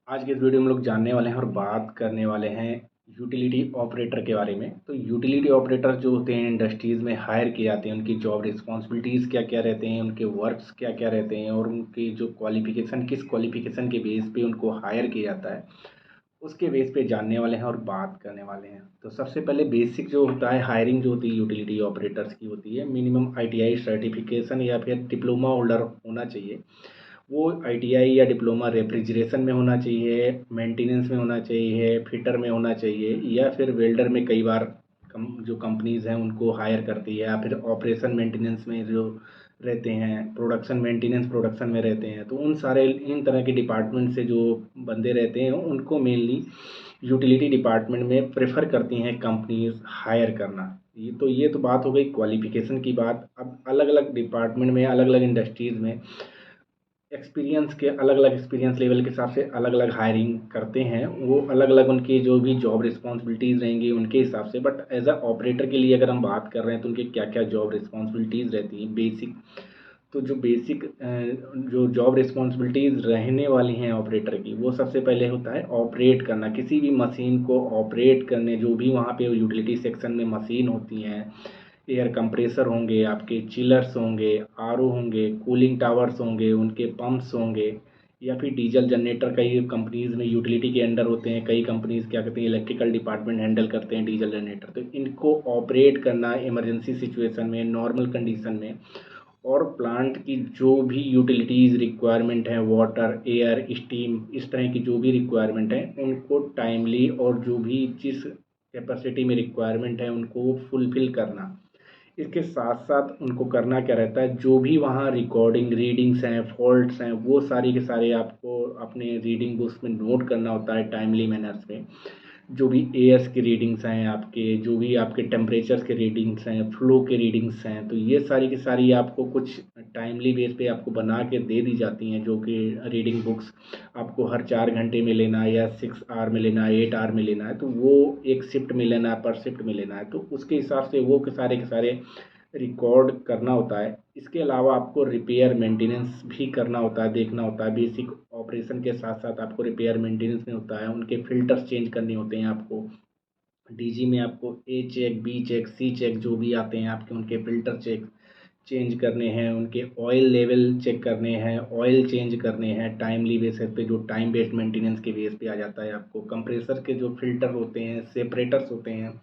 आज के इस वीडियो में हम लोग जानने वाले हैं और बात करने वाले हैं यूटिलिटी ऑपरेटर के बारे में। तो यूटिलिटी ऑपरेटर जो होते हैं इंडस्ट्रीज़ में हायर किए जाते हैं, उनकी जॉब रिस्पॉन्सिबिलिटीज़ क्या क्या रहते हैं, उनके वर्क्स क्या क्या रहते हैं और उनकी जो क्वालिफिकेशन किस क्वालिफिकेशन के बेस पे उनको हायर किया जाता है, उसके बेस पे जानने वाले हैं और बात करने वाले हैं। तो सबसे पहले बेसिक जो होता है हायरिंग जो होती है यूटिलिटी ऑपरेटर्स की होती है, मिनिमम आईटीआई सर्टिफिकेशन या फिर डिप्लोमा होल्डर होना चाहिए। वो आईटीआई या डिप्लोमा रेफ्रिजरेशन में होना चाहिए, मेंटेनेंस में होना चाहिए, फिटर में होना चाहिए या फिर वेल्डर में कई बार जो कंपनीज़ हैं उनको हायर करती है, या फिर ऑपरेशन मेंटेनेंस में जो रहते हैं, प्रोडक्शन मेंटेनेंस प्रोडक्शन में रहते हैं। तो उन सारे इन तरह के डिपार्टमेंट से जो बंदे रहते हैं उनको मेनली यूटिलिटी डिपार्टमेंट में प्रेफर करती हैं कंपनीज हायर करना। ये तो बात हो गई क्वालिफिकेशन की बात। अब अलग अलग डिपार्टमेंट में अलग अलग इंडस्ट्रीज़ में एक्सपीरियंस के अलग अलग एक्सपीरियंस लेवल के हिसाब से अलग अलग हायरिंग करते हैं। वो अलग अलग उनकी जो भी जॉब रिस्पॉन्सिबिलिटीज़ रहेंगी उनके हिसाब से। बट एज अ ऑपरेटर के लिए अगर हम बात कर रहे हैं तो उनकी क्या क्या जॉब रिस्पॉन्सिबिलिटीज़ रहती हैं बेसिक। तो जो बेसिक जो जॉब रिस्पॉन्सिबिलिटीज़ रहने वाली हैं ऑपरेटर की, वो सबसे पहले होता है ऑपरेट करना, किसी भी मशीन को ऑपरेट करने। जो भी वहाँ पे यूटिलिटी सेक्शन में मशीन होती हैं, एयर कंप्रेसर होंगे, आपके चिलर्स होंगे, आरओ होंगे, कूलिंग टावर्स होंगे, उनके पंप्स होंगे, या फिर डीजल जनरेटर। कई कंपनीज़ में यूटिलिटी के अंडर होते हैं, कई कंपनीज़ क्या कहते हैं इलेक्ट्रिकल डिपार्टमेंट हैंडल करते हैं डीजल जनरेटर। तो इनको ऑपरेट करना इमरजेंसी सिचुएशन में, नॉर्मल कंडीशन में, और प्लांट की जो भी यूटिलिटीज़ रिक्वायरमेंट है, वाटर, एयर, स्टीम, इस तरह की जो भी रिक्वायरमेंट है उनको टाइमली और जो भी जिस कैपेसिटी में रिक्वायरमेंट है उनको फुलफ़िल करना। इसके साथ साथ उनको करना क्या रहता है, जो भी वहाँ रिकॉर्डिंग रीडिंग्स हैं, फॉल्ट्स हैं, वो सारी के सारे आपको अपने रीडिंग बुक्स में नोट करना होता है टाइमली मैनर्स में। जो भी एयर्स की रीडिंग्स हैं आपके, जो भी आपके टेम्परेचर्स के रीडिंग्स हैं, फ्लो के रीडिंग्स हैं, तो ये सारी की सारी आपको कुछ टाइमली बेस पे आपको बना के दे दी जाती हैं। जो कि रीडिंग बुक्स आपको हर 4 घंटे में लेना है या 6 आवर में लेना है, 8 आवर में लेना है, तो वो एक शिफ्ट में लेना है, पर शिफ्ट में लेना है। तो उसके हिसाब से वो के सारे रिकॉर्ड करना होता है। इसके अलावा आपको रिपेयर मेंटेनेंस भी करना होता है, देखना होता है। बेसिक ऑपरेशन के साथ साथ आपको रिपेयर मेंटेनेंस में होता है, उनके फ़िल्टर्स चेंज करने होते हैं आपको। डीजी में आपको ए चेक, बी चेक, सी चेक जो भी आते हैं आपके, उनके फ़िल्टर चेक चेंज करने हैं, उनके ऑयल लेवल चेक करने हैं, ऑयल चेंज करने हैं टाइमली बेसिस पे, जो टाइम बेस्ड मेंटेनेंस के बेस पे आ जाता है आपको। कंप्रेसर के जो फ़िल्टर होते हैं, सेपरेटर्स होते हैं,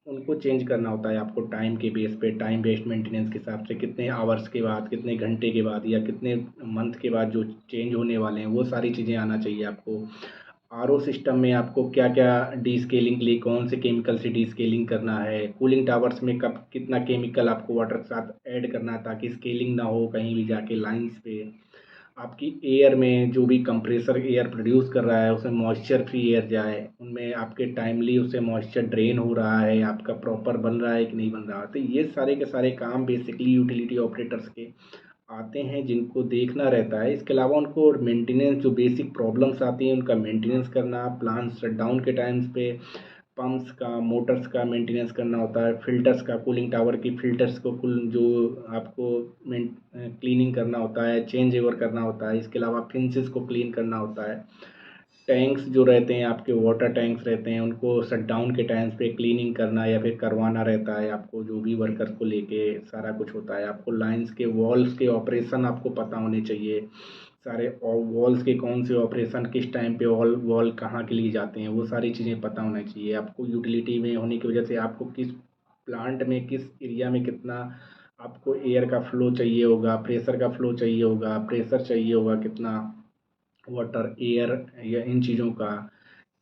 उनको चेंज करना होता है आपको टाइम के बेस पे, टाइम बेस्ड मेंटेनेंस के हिसाब से, कितने आवर्स के बाद, कितने घंटे के बाद या कितने मंथ के बाद जो चेंज होने वाले हैं वो सारी चीज़ें आना चाहिए आपको। आरओ सिस्टम में आपको क्या क्या डी स्केलिंग के लिए कौन से केमिकल से डी स्केलिंग करना है, कूलिंग टावर्स में कब कितना केमिकल आपको वाटर के साथ ऐड करना है ताकि स्केलिंग ना हो कहीं भी जाके लाइंस पे। आपकी एयर में जो भी कंप्रेसर एयर प्रोड्यूस कर रहा है उसमें मॉइस्चर फ्री एयर जाए, उनमें आपके टाइमली उससे मॉइस्चर ड्रेन हो रहा है, आपका प्रॉपर बन रहा है कि नहीं बन रहा। तो ये सारे के सारे काम बेसिकली यूटिलिटी ऑपरेटर्स के आते हैं, जिनको देखना रहता है। इसके अलावा उनको मेंटेनेंस, जो बेसिक प्रॉब्लम्स आती हैं उनका मेंटेनेंस करना, प्लांट शटडाउन के टाइम्स पे पंप्स का, मोटर्स का मेंटेनेंस करना होता है, फ़िल्टर्स का, कूलिंग टावर की फ़िल्टर्स को कुल जो आपको क्लीनिंग करना होता है, चेंज ओवर करना होता है। इसके अलावा फिंसेस को क्लीन करना होता है। टैंक्स जो रहते हैं आपके, वाटर टैंक्स रहते हैं, उनको शटडाउन के टाइम्स पे क्लीनिंग करना या फिर करवाना रहता है आपको। जो भी वर्कर्स को लेके सारा कुछ होता है आपको। लाइंस के, वॉल्स के ऑपरेशन आपको पता होने चाहिए सारे, और वॉल्स के कौन से ऑपरेशन किस टाइम पे वॉल वॉल कहाँ के लिए जाते हैं, वो सारी चीज़ें पता होना चाहिए आपको। यूटिलिटी में होने की वजह से आपको किस प्लांट में, किस एरिया में कितना आपको एयर का फ्लो चाहिए होगा, प्रेशर का फ्लो चाहिए होगा, प्रेशर चाहिए होगा कितना, वाटर, एयर, या इन चीज़ों का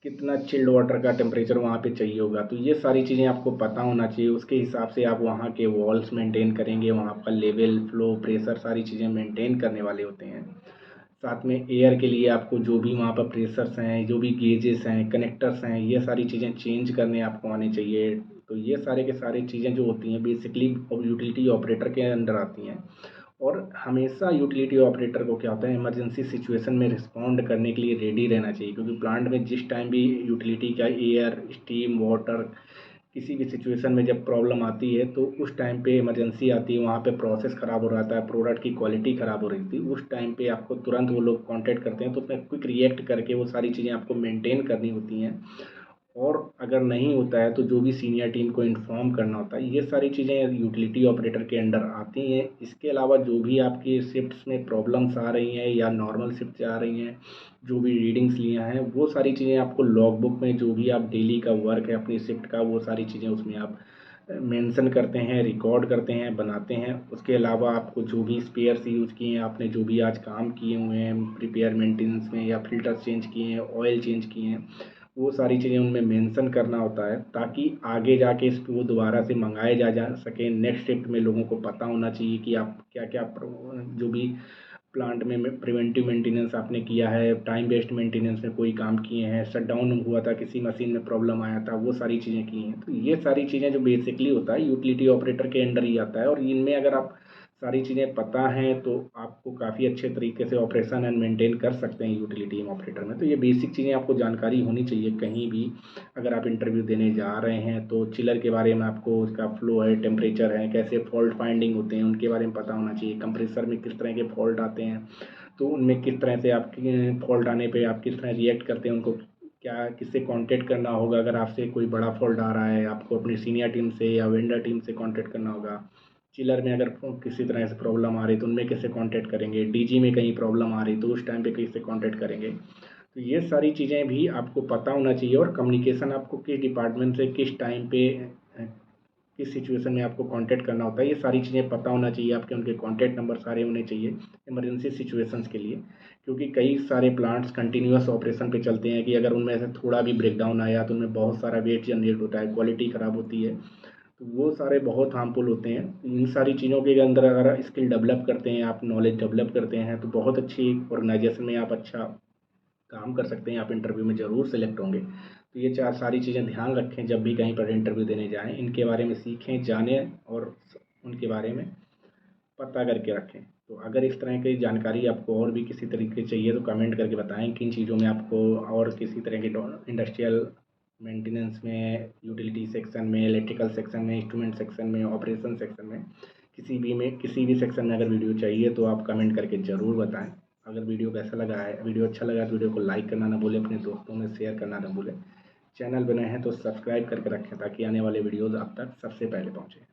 कितना चिल्ड वाटर का टेम्परेचर वहाँ पे चाहिए होगा। तो ये सारी चीज़ें आपको पता होना चाहिए। उसके हिसाब से आप वहाँ के वॉल्स मेंटेन करेंगे, वहाँ का लेवल, फ्लो, प्रेशर सारी चीज़ें मेंटेन करने वाले होते हैं। साथ में एयर के लिए आपको जो भी वहाँ पर प्रेशर्स हैं, जो भी गेजेस हैं, कनेक्टर्स हैं, ये सारी चीज़ें चेंज करने आपको आने चाहिए। तो ये सारे के सारी चीज़ें जो होती हैं बेसिकली यूटिलिटी ऑपरेटर के अंडर आती हैं। और हमेशा यूटिलिटी ऑपरेटर को क्या होता है, इमरजेंसी सिचुएशन में रिस्पॉन्ड करने के लिए रेडी रहना चाहिए। क्योंकि प्लांट में जिस टाइम भी यूटिलिटी का एयर, स्टीम, वाटर, किसी भी सिचुएशन में जब प्रॉब्लम आती है तो उस टाइम पे इमरजेंसी आती है, वहाँ पे प्रोसेस ख़राब हो रहा था, प्रोडक्ट की क्वालिटी ख़राब हो रही थी, उस टाइम पे आपको तुरंत वो लोग कांटेक्ट करते हैं, तो उसमें क्विक रिएक्ट करके वो सारी चीज़ें आपको मेंटेन करनी होती हैं। और अगर नहीं होता है तो जो भी सीनियर टीम को इन्फॉर्म करना होता है, ये सारी चीज़ें यूटिलिटी ऑपरेटर के अंडर आती हैं। इसके अलावा जो भी आपकी शिफ्ट्स में प्रॉब्लम्स आ रही हैं या नॉर्मल शिफ्ट आ रही हैं, जो भी रीडिंग्स लिया हैं, वो सारी चीज़ें आपको लॉग बुक में जो भी आप डेली का वर्क है अपनी शिफ्ट का, वो सारी चीज़ें उसमें आप मेंशन करते हैं, रिकॉर्ड करते हैं, बनाते हैं। उसके अलावा आपको जो भी स्पेयर्स यूज़ किए हैं, आपने जो भी आज काम किए हुए हैं रिपेयर मेंटेनेंस में या फ़िल्टर्स चेंज किए हैं, ऑयल चेंज किए हैं, वो सारी चीज़ें उनमें मेंशन करना होता है, ताकि आगे जाके इसको वो दोबारा से मंगाए जा सकें। नेक्स्ट शिफ्ट में लोगों को पता होना चाहिए कि आप क्या-क्या जो भी प्लांट में प्रिवेंटिव मेंटेनेंस आपने किया है, टाइम बेस्ड मेंटेनेंस में कोई काम किए हैं, शट डाउन हुआ था, किसी मशीन में प्रॉब्लम आया था, वो सारी चीज़ें की हैं। तो ये सारी चीज़ें जो बेसिकली होता है यूटिलिटी ऑपरेटर के अंडर ही आता है, और इनमें अगर आप सारी चीज़ें पता हैं तो आपको काफ़ी अच्छे तरीके से ऑपरेशन एंड मेंटेन कर सकते हैं यूटिलिटी ऑपरेटर में। तो ये बेसिक चीज़ें आपको जानकारी होनी चाहिए कहीं भी अगर आप इंटरव्यू देने जा रहे हैं। तो चिलर के बारे में आपको उसका फ्लो है, टेम्परेचर है, कैसे फॉल्ट फाइंडिंग होते हैं उनके बारे में पता होना चाहिए। कंप्रेसर में किस तरह के फॉल्ट आते हैं, तो उनमें किस तरह से आपके फॉल्ट आने पे आप किस तरह रिएक्ट करते हैं, उनको क्या किससे कांटेक्ट करना होगा अगर आपसे कोई बड़ा फॉल्ट आ रहा है, आपको अपनी सीनियर टीम से या वेंडर टीम से कांटेक्ट करना होगा। चिलर में अगर किसी तरह से प्रॉब्लम आ रही तो उनमें कैसे कांटेक्ट करेंगे, डीजी में कहीं प्रॉब्लम आ रही तो उस टाइम पे कैसे कांटेक्ट करेंगे। तो ये सारी चीज़ें भी आपको पता होना चाहिए, और कम्युनिकेशन आपको किस डिपार्टमेंट से किस टाइम पे किस सिचुएशन में आपको कांटेक्ट करना होता है, ये सारी चीज़ें पता होना चाहिए। आपके उनके कॉन्टैक्ट नंबर सारे होने चाहिए इमरजेंसी सिचुएशंस के लिए, क्योंकि कई सारे प्लांट्स कंटिन्यूअस ऑपरेशन पे चलते हैं कि अगर उनमें से थोड़ा भी ब्रेकडाउन आया तो उनमें बहुत सारा वेट जनरेट होता है, क्वालिटी ख़राब होती है, तो वो सारे बहुत हार्मफुल होते हैं। इन सारी चीज़ों के अंदर अगर स्किल डेवलप करते हैं, आप नॉलेज डेवलप करते हैं, तो बहुत अच्छी ऑर्गेनाइजेशन में आप अच्छा काम कर सकते हैं, आप इंटरव्यू में ज़रूर सेलेक्ट होंगे। तो ये चार सारी चीज़ें ध्यान रखें जब भी कहीं पर इंटरव्यू देने जाएँ, इनके बारे में सीखें, जानें और उनके बारे में पता करके रखें। तो अगर इस तरह की जानकारी आपको और भी किसी तरीके चाहिए तो कमेंट करके बताएँ किन चीज़ों में आपको और किसी तरह के इंडस्ट्रियल मेंटेनेंस में, यूटिलिटी सेक्शन में, इलेक्ट्रिकल सेक्शन में, इंस्ट्रूमेंट सेक्शन में, ऑपरेशन सेक्शन में किसी भी सेक्शन में अगर वीडियो चाहिए तो आप कमेंट करके ज़रूर बताएँ। अगर वीडियो कैसा लगा है, वीडियो अच्छा लगा तो वीडियो को लाइक करना ना भूलें, अपने दोस्तों में शेयर करना ना भूलें। चैनल पर नए हैं तो सब्सक्राइब करके रखें ताकि आने वाले वीडियोज़ आप तक सबसे पहले पहुँचे।